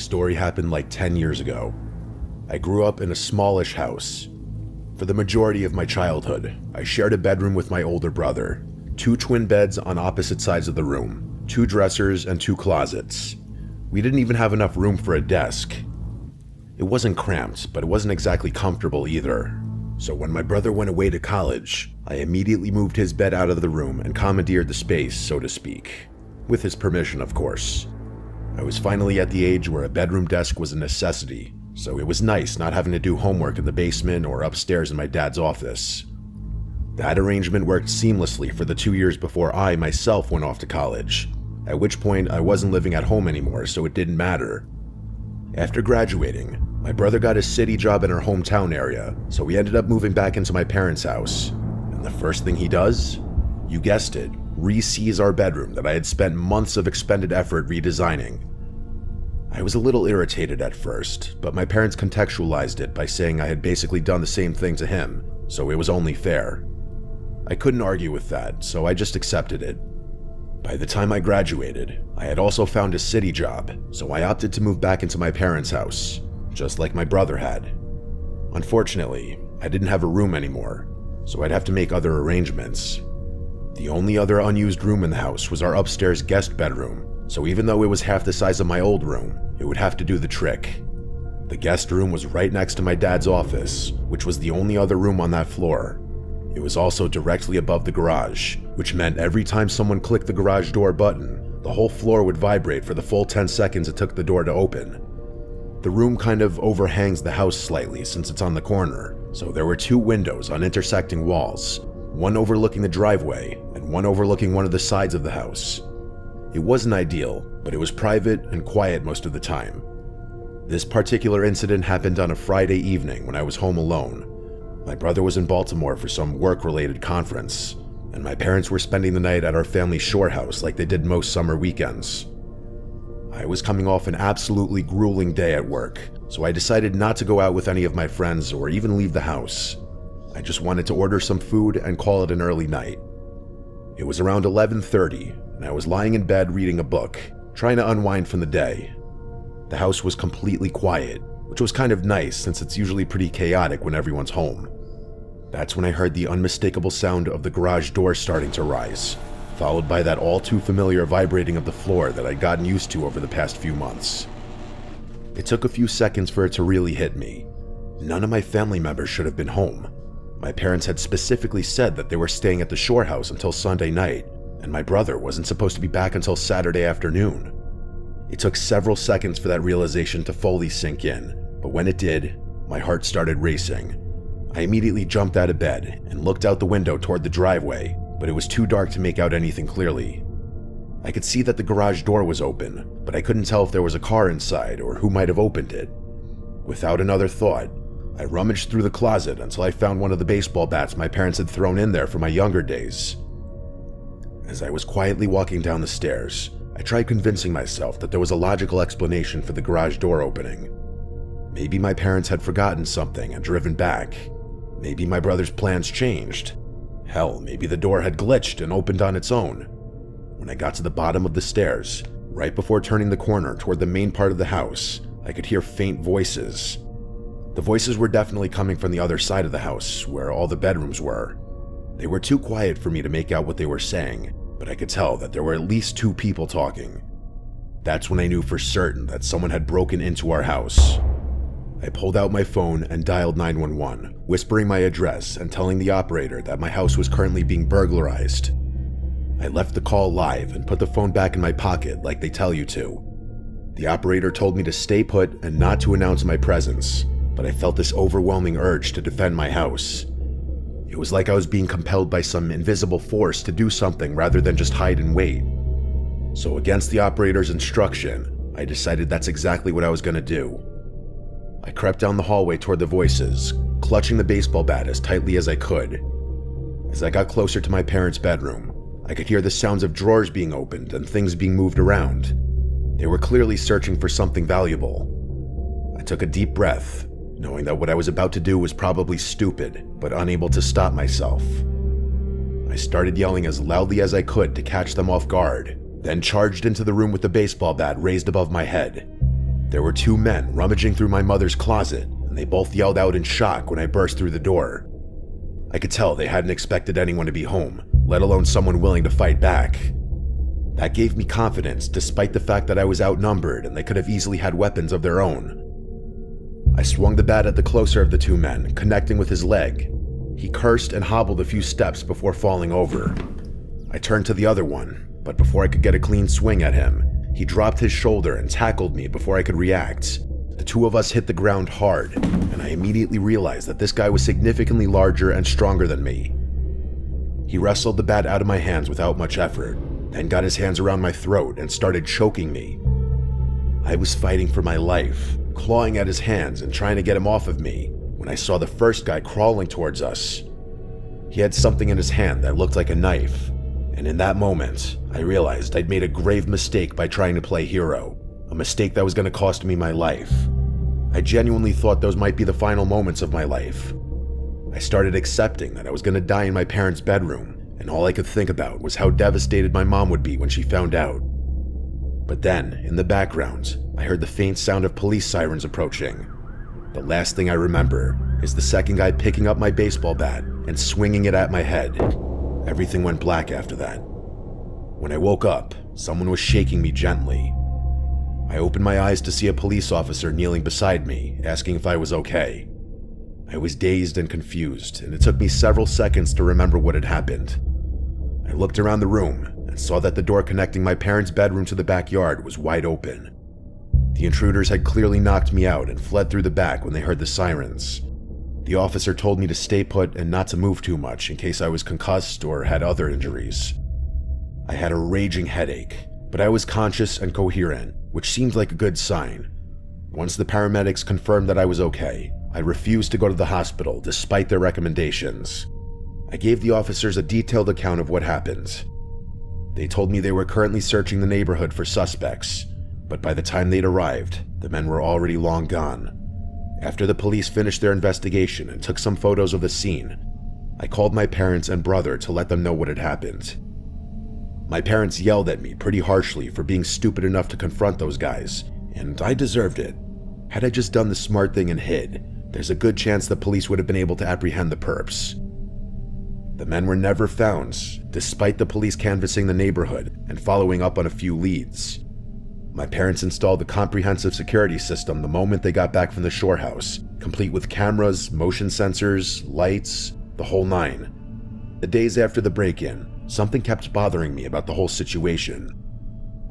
story happened like 10 years ago. I grew up in a smallish house. For the majority of my childhood, I shared a bedroom with my older brother, 2 twin beds on opposite sides of the room, 2 dressers and 2 closets. We didn't even have enough room for a desk. It wasn't cramped, but it wasn't exactly comfortable either. So when my brother went away to college, I immediately moved his bed out of the room and commandeered the space, so to speak. With his permission, of course. I was finally at the age where a bedroom desk was a necessity, so it was nice not having to do homework in the basement or upstairs in my dad's office. That arrangement worked seamlessly for the 2 years before I myself went off to college, at which point I wasn't living at home anymore, so it didn't matter. After graduating, my brother got a city job in our hometown area, so we ended up moving back into my parents' house. And the first thing he does? You guessed it, re-sees our bedroom that I had spent months of expended effort redesigning. I was a little irritated at first, but my parents contextualized it by saying I had basically done the same thing to him, so it was only fair. I couldn't argue with that, so I just accepted it. By the time I graduated, I had also found a city job, so I opted to move back into my parents' house, just like my brother had. Unfortunately, I didn't have a room anymore, so I'd have to make other arrangements. The only other unused room in the house was our upstairs guest bedroom, so even though it was half the size of my old room, it would have to do the trick. The guest room was right next to my dad's office, which was the only other room on that floor. It was also directly above the garage, which meant every time someone clicked the garage door button, the whole floor would vibrate for the full 10 seconds it took the door to open. The room kind of overhangs the house slightly since it's on the corner, so there were 2 windows on intersecting walls, one overlooking the driveway and one overlooking one of the sides of the house. It wasn't ideal, but it was private and quiet most of the time. This particular incident happened on a Friday evening when I was home alone. My brother was in Baltimore for some work-related conference, and my parents were spending the night at our family shore house like they did most summer weekends. I was coming off an absolutely grueling day at work, so I decided not to go out with any of my friends or even leave the house. I just wanted to order some food and call it an early night. It was around 11:30, and I was lying in bed reading a book, trying to unwind from the day. The house was completely quiet, which was kind of nice since it's usually pretty chaotic when everyone's home. That's when I heard the unmistakable sound of the garage door starting to rise, followed by that all too familiar vibrating of the floor that I'd gotten used to over the past few months. It took a few seconds for it to really hit me. None of my family members should have been home. My parents had specifically said that they were staying at the shore house until Sunday night, and my brother wasn't supposed to be back until Saturday afternoon. It took several seconds for that realization to fully sink in, but when it did, my heart started racing. I immediately jumped out of bed and looked out the window toward the driveway, but it was too dark to make out anything clearly. I could see that the garage door was open, but I couldn't tell if there was a car inside or who might have opened it. Without another thought, I rummaged through the closet until I found one of the baseball bats my parents had thrown in there for my younger days. As I was quietly walking down the stairs, I tried convincing myself that there was a logical explanation for the garage door opening. Maybe my parents had forgotten something and driven back. Maybe my brother's plans changed. Hell, maybe the door had glitched and opened on its own. When I got to the bottom of the stairs, right before turning the corner toward the main part of the house, I could hear faint voices. The voices were definitely coming from the other side of the house, where all the bedrooms were. They were too quiet for me to make out what they were saying, but I could tell that there were at least 2 people talking. That's when I knew for certain that someone had broken into our house. I pulled out my phone and dialed 911, whispering my address and telling the operator that my house was currently being burglarized. I left the call live and put the phone back in my pocket like they tell you to. The operator told me to stay put and not to announce my presence, but I felt this overwhelming urge to defend my house. It was like I was being compelled by some invisible force to do something rather than just hide and wait. So against the operator's instruction, I decided that's exactly what I was going to do. I crept down the hallway toward the voices, clutching the baseball bat as tightly as I could. As I got closer to my parents' bedroom, I could hear the sounds of drawers being opened and things being moved around. They were clearly searching for something valuable. I took a deep breath, knowing that what I was about to do was probably stupid, but unable to stop myself. I started yelling as loudly as I could to catch them off guard, then charged into the room with the baseball bat raised above my head. There were two men rummaging through my mother's closet, and they both yelled out in shock when I burst through the door. I could tell they hadn't expected anyone to be home, let alone someone willing to fight back. That gave me confidence, despite the fact that I was outnumbered and they could have easily had weapons of their own. I swung the bat at the closer of the two men, connecting with his leg. He cursed and hobbled a few steps before falling over. I turned to the other one, but before I could get a clean swing at him, he dropped his shoulder and tackled me before I could react. The two of us hit the ground hard, and I immediately realized that this guy was significantly larger and stronger than me. He wrestled the bat out of my hands without much effort, then got his hands around my throat and started choking me. I was fighting for my life, clawing at his hands and trying to get him off of me, when I saw the first guy crawling towards us. He had something in his hand that looked like a knife, and in that moment, I realized I'd made a grave mistake by trying to play hero, a mistake that was going to cost me my life. I genuinely thought those might be the final moments of my life. I started accepting that I was going to die in my parents' bedroom, and all I could think about was how devastated my mom would be when she found out. But then, in the background, I heard the faint sound of police sirens approaching. The last thing I remember is the second guy picking up my baseball bat and swinging it at my head. Everything went black after that. When I woke up, someone was shaking me gently. I opened my eyes to see a police officer kneeling beside me, asking if I was okay. I was dazed and confused, and it took me several seconds to remember what had happened. I looked around the room and saw that the door connecting my parents' bedroom to the backyard was wide open. The intruders had clearly knocked me out and fled through the back when they heard the sirens. The officer told me to stay put and not to move too much in case I was concussed or had other injuries. I had a raging headache, but I was conscious and coherent, which seemed like a good sign. Once the paramedics confirmed that I was okay, I refused to go to the hospital despite their recommendations. I gave the officers a detailed account of what happened. They told me they were currently searching the neighborhood for suspects, but by the time they'd arrived, the men were already long gone. After the police finished their investigation and took some photos of the scene, I called my parents and brother to let them know what had happened. My parents yelled at me pretty harshly for being stupid enough to confront those guys, and I deserved it. Had I just done the smart thing and hid, there's a good chance the police would have been able to apprehend the perps. The men were never found, despite the police canvassing the neighborhood and following up on a few leads. My parents installed the comprehensive security system the moment they got back from the shore house, complete with cameras, motion sensors, lights, the whole nine. The days after the break-in, something kept bothering me about the whole situation.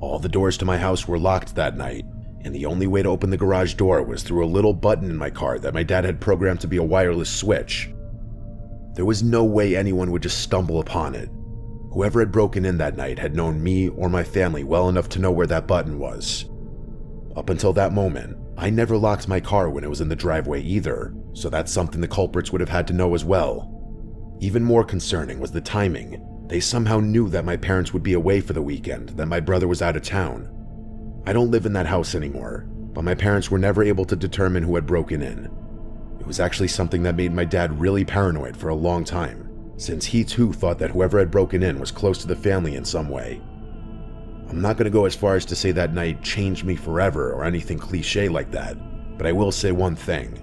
All the doors to my house were locked that night, and the only way to open the garage door was through a little button in my car that my dad had programmed to be a wireless switch. There was no way anyone would just stumble upon it. Whoever had broken in that night had known me or my family well enough to know where that button was. Up until that moment, I never locked my car when it was in the driveway either, so that's something the culprits would have had to know as well. Even more concerning was the timing. They somehow knew that my parents would be away for the weekend, that my brother was out of town. I don't live in that house anymore, but my parents were never able to determine who had broken in. It was actually something that made my dad really paranoid for a long time, since he too thought that whoever had broken in was close to the family in some way. I'm not going to go as far as to say that night changed me forever or anything cliche like that, but I will say one thing.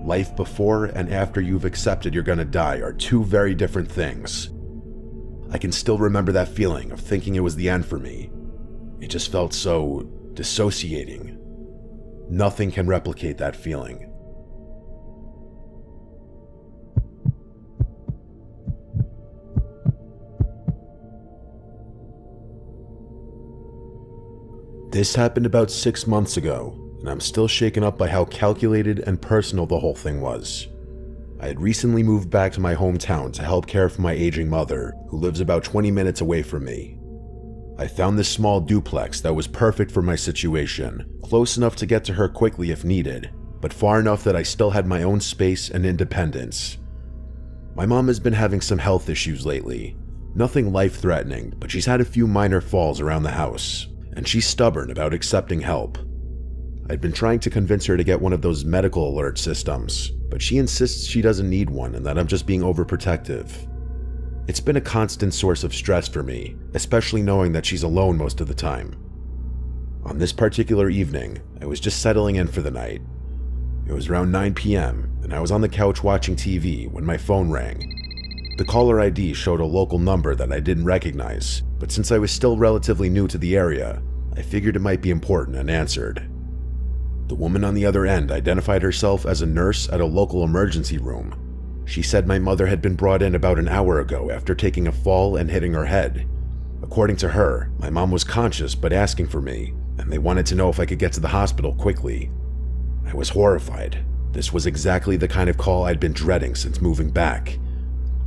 Life before and after you've accepted you're going to die are two very different things. I can still remember that feeling of thinking it was the end for me. It just felt so dissociating. Nothing can replicate that feeling. This happened about 6 months ago, and I'm still shaken up by how calculated and personal the whole thing was. I had recently moved back to my hometown to help care for my aging mother, who lives about 20 minutes away from me. I found this small duplex that was perfect for my situation, close enough to get to her quickly if needed, but far enough that I still had my own space and independence. My mom has been having some health issues lately. Nothing life-threatening, but she's had a few minor falls around the house, and she's stubborn about accepting help. I'd been trying to convince her to get one of those medical alert systems, but she insists she doesn't need one and that I'm just being overprotective. It's been a constant source of stress for me, especially knowing that she's alone most of the time. On this particular evening, I was just settling in for the night. It was around 9 p.m., and I was on the couch watching TV when my phone rang. The caller ID showed a local number that I didn't recognize, but since I was still relatively new to the area, I figured it might be important and answered. The woman on the other end identified herself as a nurse at a local emergency room. She said my mother had been brought in about an hour ago after taking a fall and hitting her head. According to her, my mom was conscious but asking for me, and they wanted to know if I could get to the hospital quickly. I was horrified. This was exactly the kind of call I'd been dreading since moving back.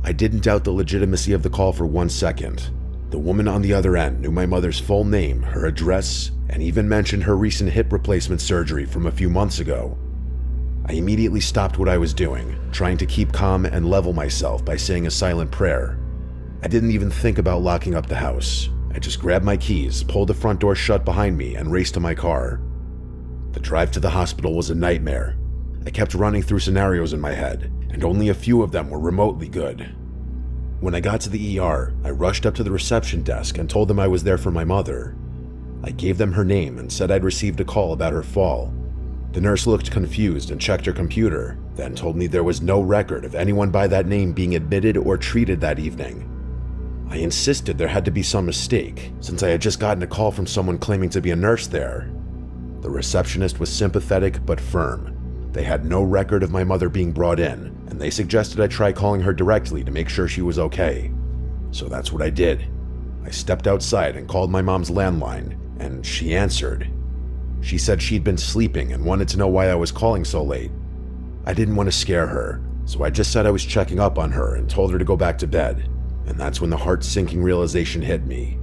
I didn't doubt the legitimacy of the call for 1 second. The woman on the other end knew my mother's full name, her address, and even mentioned her recent hip replacement surgery from a few months ago. I immediately stopped what I was doing, trying to keep calm and level myself by saying a silent prayer. I didn't even think about locking up the house. I just grabbed my keys, pulled the front door shut behind me, and raced to my car. The drive to the hospital was a nightmare. I kept running through scenarios in my head, and only a few of them were remotely good. When I got to the ER, I rushed up to the reception desk and told them I was there for my mother. I gave them her name and said I'd received a call about her fall. The nurse looked confused and checked her computer, then told me there was no record of anyone by that name being admitted or treated that evening. I insisted there had to be some mistake, since I had just gotten a call from someone claiming to be a nurse there. The receptionist was sympathetic but firm. They had no record of my mother being brought in, and they suggested I try calling her directly to make sure she was okay. So that's what I did. I stepped outside and called my mom's landline, and she answered. She said she'd been sleeping and wanted to know why I was calling so late. I didn't want to scare her, so I just said I was checking up on her and told her to go back to bed. And that's when the heart-sinking realization hit me.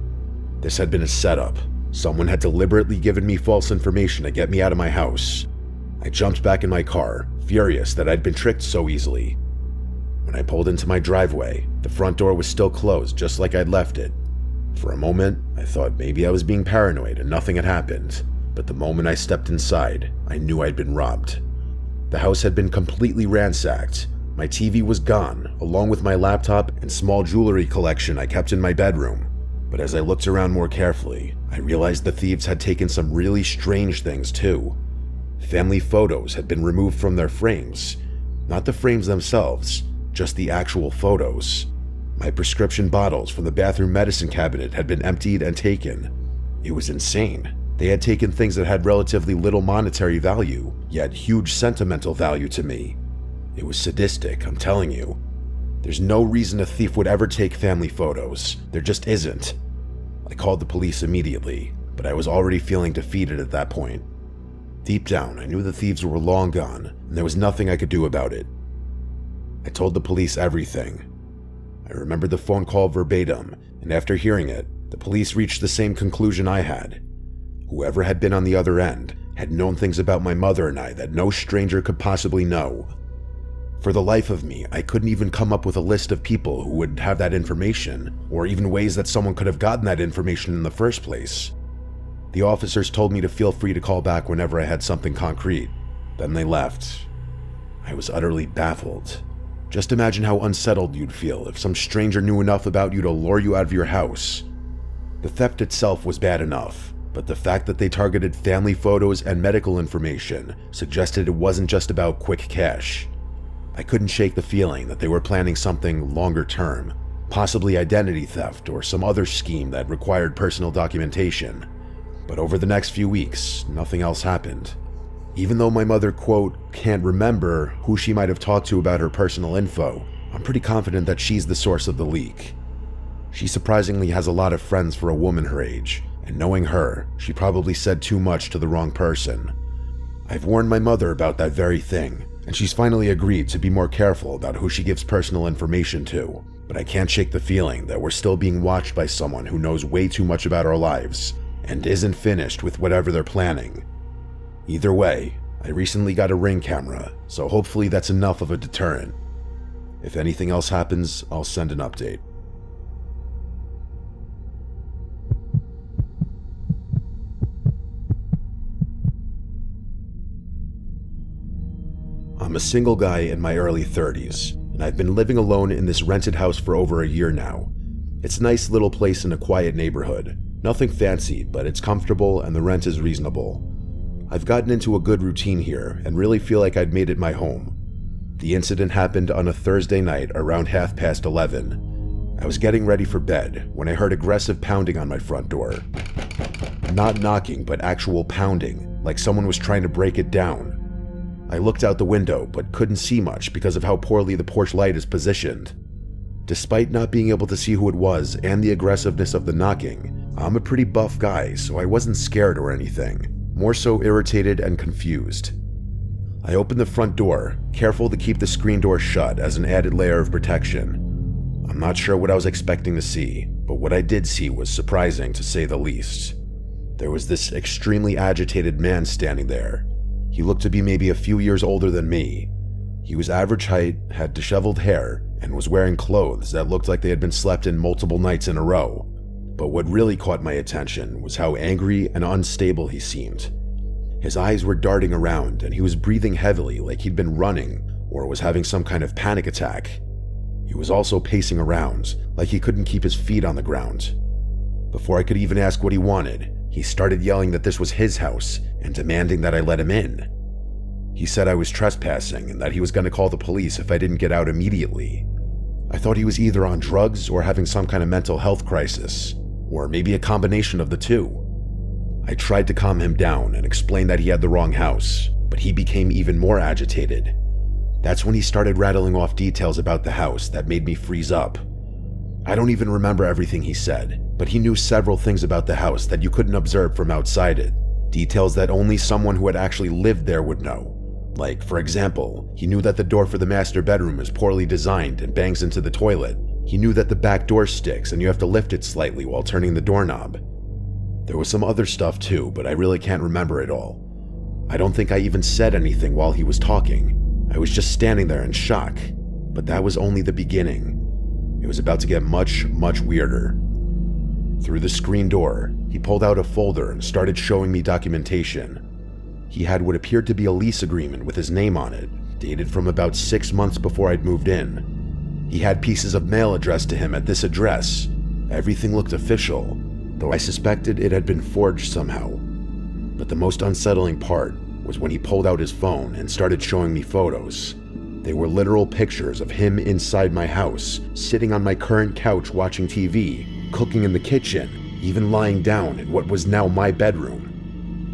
This had been a setup. Someone had deliberately given me false information to get me out of my house. I jumped back in my car, furious that I'd been tricked so easily. When I pulled into my driveway, the front door was still closed just like I'd left it. For a moment, I thought maybe I was being paranoid and nothing had happened, but the moment I stepped inside, I knew I'd been robbed. The house had been completely ransacked. My TV was gone, along with my laptop and small jewelry collection I kept in my bedroom. But as I looked around more carefully, I realized the thieves had taken some really strange things too. Family photos had been removed from their frames. Not the frames themselves, just the actual photos. My prescription bottles from the bathroom medicine cabinet had been emptied and taken. It was insane. They had taken things that had relatively little monetary value, yet huge sentimental value to me. It was sadistic, I'm telling you. There's no reason a thief would ever take family photos. There just isn't. I called the police immediately, but I was already feeling defeated at that point. Deep down, I knew the thieves were long gone, and there was nothing I could do about it. I told the police everything. I remembered the phone call verbatim, and after hearing it, the police reached the same conclusion I had. Whoever had been on the other end had known things about my mother and I that no stranger could possibly know. For the life of me, I couldn't even come up with a list of people who would have that information, or even ways that someone could have gotten that information in the first place. The officers told me to feel free to call back whenever I had something concrete. Then they left. I was utterly baffled. Just imagine how unsettled you'd feel if some stranger knew enough about you to lure you out of your house. The theft itself was bad enough, but the fact that they targeted family photos and medical information suggested it wasn't just about quick cash. I couldn't shake the feeling that they were planning something longer term, possibly identity theft or some other scheme that required personal documentation. But over the next few weeks, nothing else happened. Even though my mother, quote, can't remember who she might have talked to about her personal info, I'm pretty confident that she's the source of the leak. She surprisingly has a lot of friends for a woman her age, and knowing her, she probably said too much to the wrong person. I've warned my mother about that very thing, and she's finally agreed to be more careful about who she gives personal information to, but I can't shake the feeling that we're still being watched by someone who knows way too much about our lives, and isn't finished with whatever they're planning. Either way, I recently got a Ring camera, so hopefully that's enough of a deterrent. If anything else happens, I'll send an update. I'm a single guy in my early 30s, and I've been living alone in this rented house for over a year now. It's a nice little place in a quiet neighborhood, Nothing fancy, but it's comfortable and the rent is reasonable. I've gotten into a good routine here and really feel like I'd made it my home. The incident happened on a Thursday night around 11:30. I was getting ready for bed when I heard aggressive pounding on my front door. Not knocking, but actual pounding, like someone was trying to break it down. I looked out the window, but couldn't see much because of how poorly the porch light is positioned. Despite not being able to see who it was and the aggressiveness of the knocking, I'm a pretty buff guy, so I wasn't scared or anything, more so irritated and confused. I opened the front door, careful to keep the screen door shut as an added layer of protection. I'm not sure what I was expecting to see, but what I did see was surprising to say the least. There was this extremely agitated man standing there. He looked to be maybe a few years older than me. He was average height, had disheveled hair, and was wearing clothes that looked like they had been slept in multiple nights in a row. But what really caught my attention was how angry and unstable he seemed. His eyes were darting around, and he was breathing heavily like he'd been running or was having some kind of panic attack. He was also pacing around, like he couldn't keep his feet on the ground. Before I could even ask what he wanted, he started yelling that this was his house and demanding that I let him in. He said I was trespassing and that he was going to call the police if I didn't get out immediately. I thought he was either on drugs or having some kind of mental health crisis, or maybe a combination of the two. I tried to calm him down and explain that he had the wrong house, but he became even more agitated. That's when he started rattling off details about the house that made me freeze up. I don't even remember everything he said, but he knew several things about the house that you couldn't observe from outside it, details that only someone who had actually lived there would know. Like, for example, he knew that the door for the master bedroom is poorly designed and bangs into the toilet. He knew that the back door sticks and you have to lift it slightly while turning the doorknob. There was some other stuff too, but I really can't remember it all. I don't think I even said anything while he was talking. I was just standing there in shock, but that was only the beginning. It was about to get much, much weirder. Through the screen door, he pulled out a folder and started showing me documentation. He had what appeared to be a lease agreement with his name on it, dated from about 6 months before I'd moved in. He had pieces of mail addressed to him at this address. Everything looked official, though I suspected it had been forged somehow. But the most unsettling part was when he pulled out his phone and started showing me photos. They were literal pictures of him inside my house, sitting on my current couch watching TV, cooking in the kitchen, even lying down in what was now my bedroom.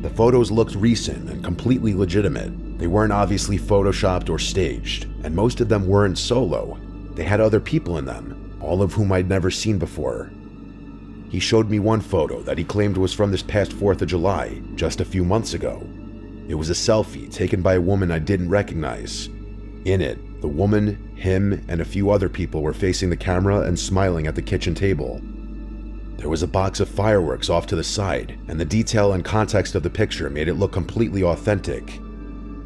The photos looked recent and completely legitimate. They weren't obviously photoshopped or staged, and most of them weren't solo. They had other people in them, all of whom I'd never seen before. He showed me one photo that he claimed was from this past 4th of July, just a few months ago. It was a selfie taken by a woman I didn't recognize. In it, the woman, him, and a few other people were facing the camera and smiling at the kitchen table. There was a box of fireworks off to the side, and the detail and context of the picture made it look completely authentic.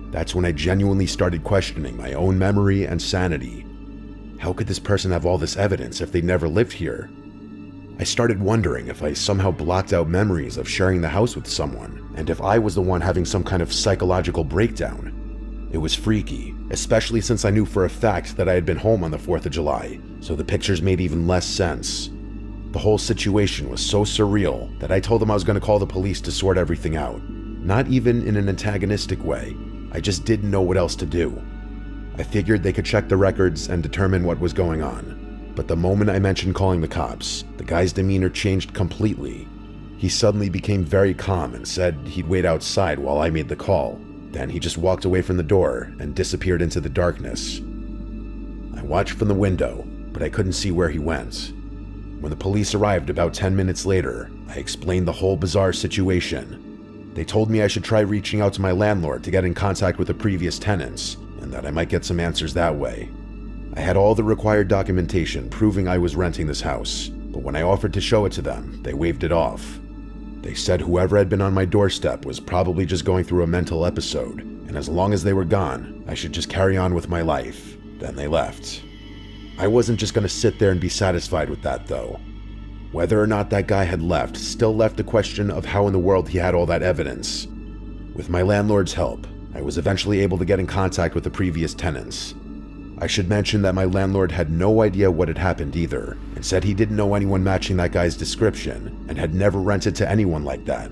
That's when I genuinely started questioning my own memory and sanity. How could this person have all this evidence if they never lived here? I started wondering if I somehow blocked out memories of sharing the house with someone, and if I was the one having some kind of psychological breakdown. It was freaky, especially since I knew for a fact that I had been home on the 4th of July, so the pictures made even less sense. The whole situation was so surreal that I told them I was going to call the police to sort everything out. Not even in an antagonistic way, I just didn't know what else to do. I figured they could check the records and determine what was going on. But the moment I mentioned calling the cops, the guy's demeanor changed completely. He suddenly became very calm and said he'd wait outside while I made the call. Then he just walked away from the door and disappeared into the darkness. I watched from the window, but I couldn't see where he went. When the police arrived about 10 minutes later, I explained the whole bizarre situation. They told me I should try reaching out to my landlord to get in contact with the previous tenants, and that I might get some answers that way. I had all the required documentation proving I was renting this house, but when I offered to show it to them, they waved it off. They said whoever had been on my doorstep was probably just going through a mental episode, and as long as they were gone, I should just carry on with my life. Then they left. I wasn't just going to sit there and be satisfied with that, though. Whether or not that guy had left still left the question of how in the world he had all that evidence. With my landlord's help, I was eventually able to get in contact with the previous tenants. I should mention that my landlord had no idea what had happened either, and said he didn't know anyone matching that guy's description and had never rented to anyone like that.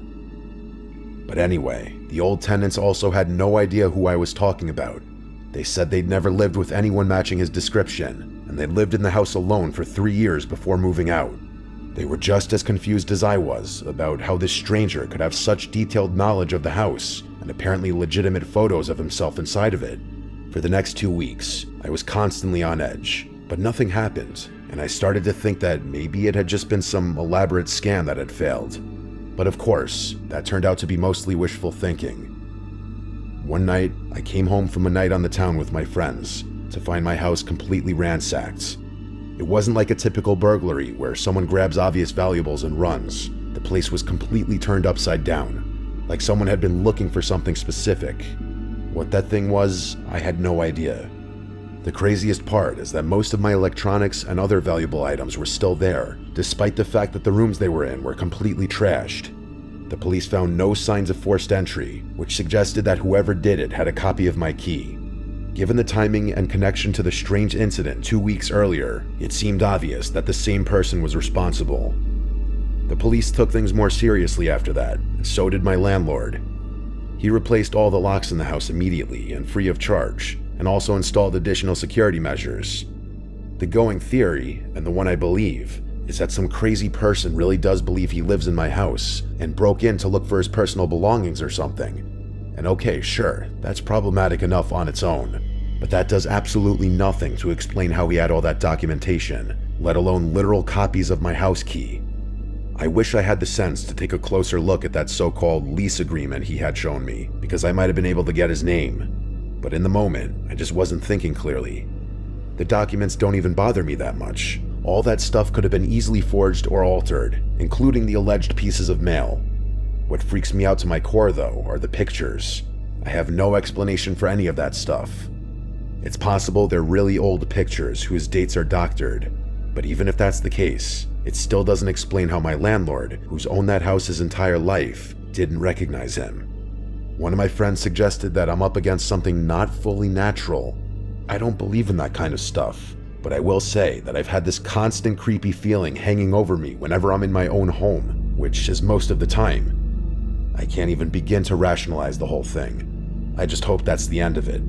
But anyway, the old tenants also had no idea who I was talking about. They said they'd never lived with anyone matching his description, and they lived in the house alone for 3 years before moving out. They were just as confused as I was about how this stranger could have such detailed knowledge of the house and apparently legitimate photos of himself inside of it. For the next 2 weeks, I was constantly on edge, but nothing happened, and I started to think that maybe it had just been some elaborate scam that had failed. But of course, that turned out to be mostly wishful thinking. One night, I came home from a night on the town with my friends to find my house completely ransacked. It wasn't like a typical burglary where someone grabs obvious valuables and runs. The place was completely turned upside down, like someone had been looking for something specific. What that thing was, I had no idea. The craziest part is that most of my electronics and other valuable items were still there, despite the fact that the rooms they were in were completely trashed. The police found no signs of forced entry, which suggested that whoever did it had a copy of my key. Given the timing and connection to the strange incident 2 weeks earlier, it seemed obvious that the same person was responsible. The police took things more seriously after that, and so did my landlord. He replaced all the locks in the house immediately and free of charge, and also installed additional security measures. The going theory, and the one I believe, is that some crazy person really does believe he lives in my house and broke in to look for his personal belongings or something. And okay, sure, that's problematic enough on its own, but that does absolutely nothing to explain how he had all that documentation, let alone literal copies of my house key. I wish I had the sense to take a closer look at that so-called lease agreement he had shown me, because I might have been able to get his name. But in the moment, I just wasn't thinking clearly. The documents don't even bother me that much. All that stuff could have been easily forged or altered, including the alleged pieces of mail. What freaks me out to my core, though, are the pictures. I have no explanation for any of that stuff. It's possible they're really old pictures whose dates are doctored, but even if that's the case, it still doesn't explain how my landlord, who's owned that house his entire life, didn't recognize him. One of my friends suggested that I'm up against something not fully natural. I don't believe in that kind of stuff, but I will say that I've had this constant creepy feeling hanging over me whenever I'm in my own home, which is most of the time. I can't even begin to rationalize the whole thing. I just hope that's the end of it.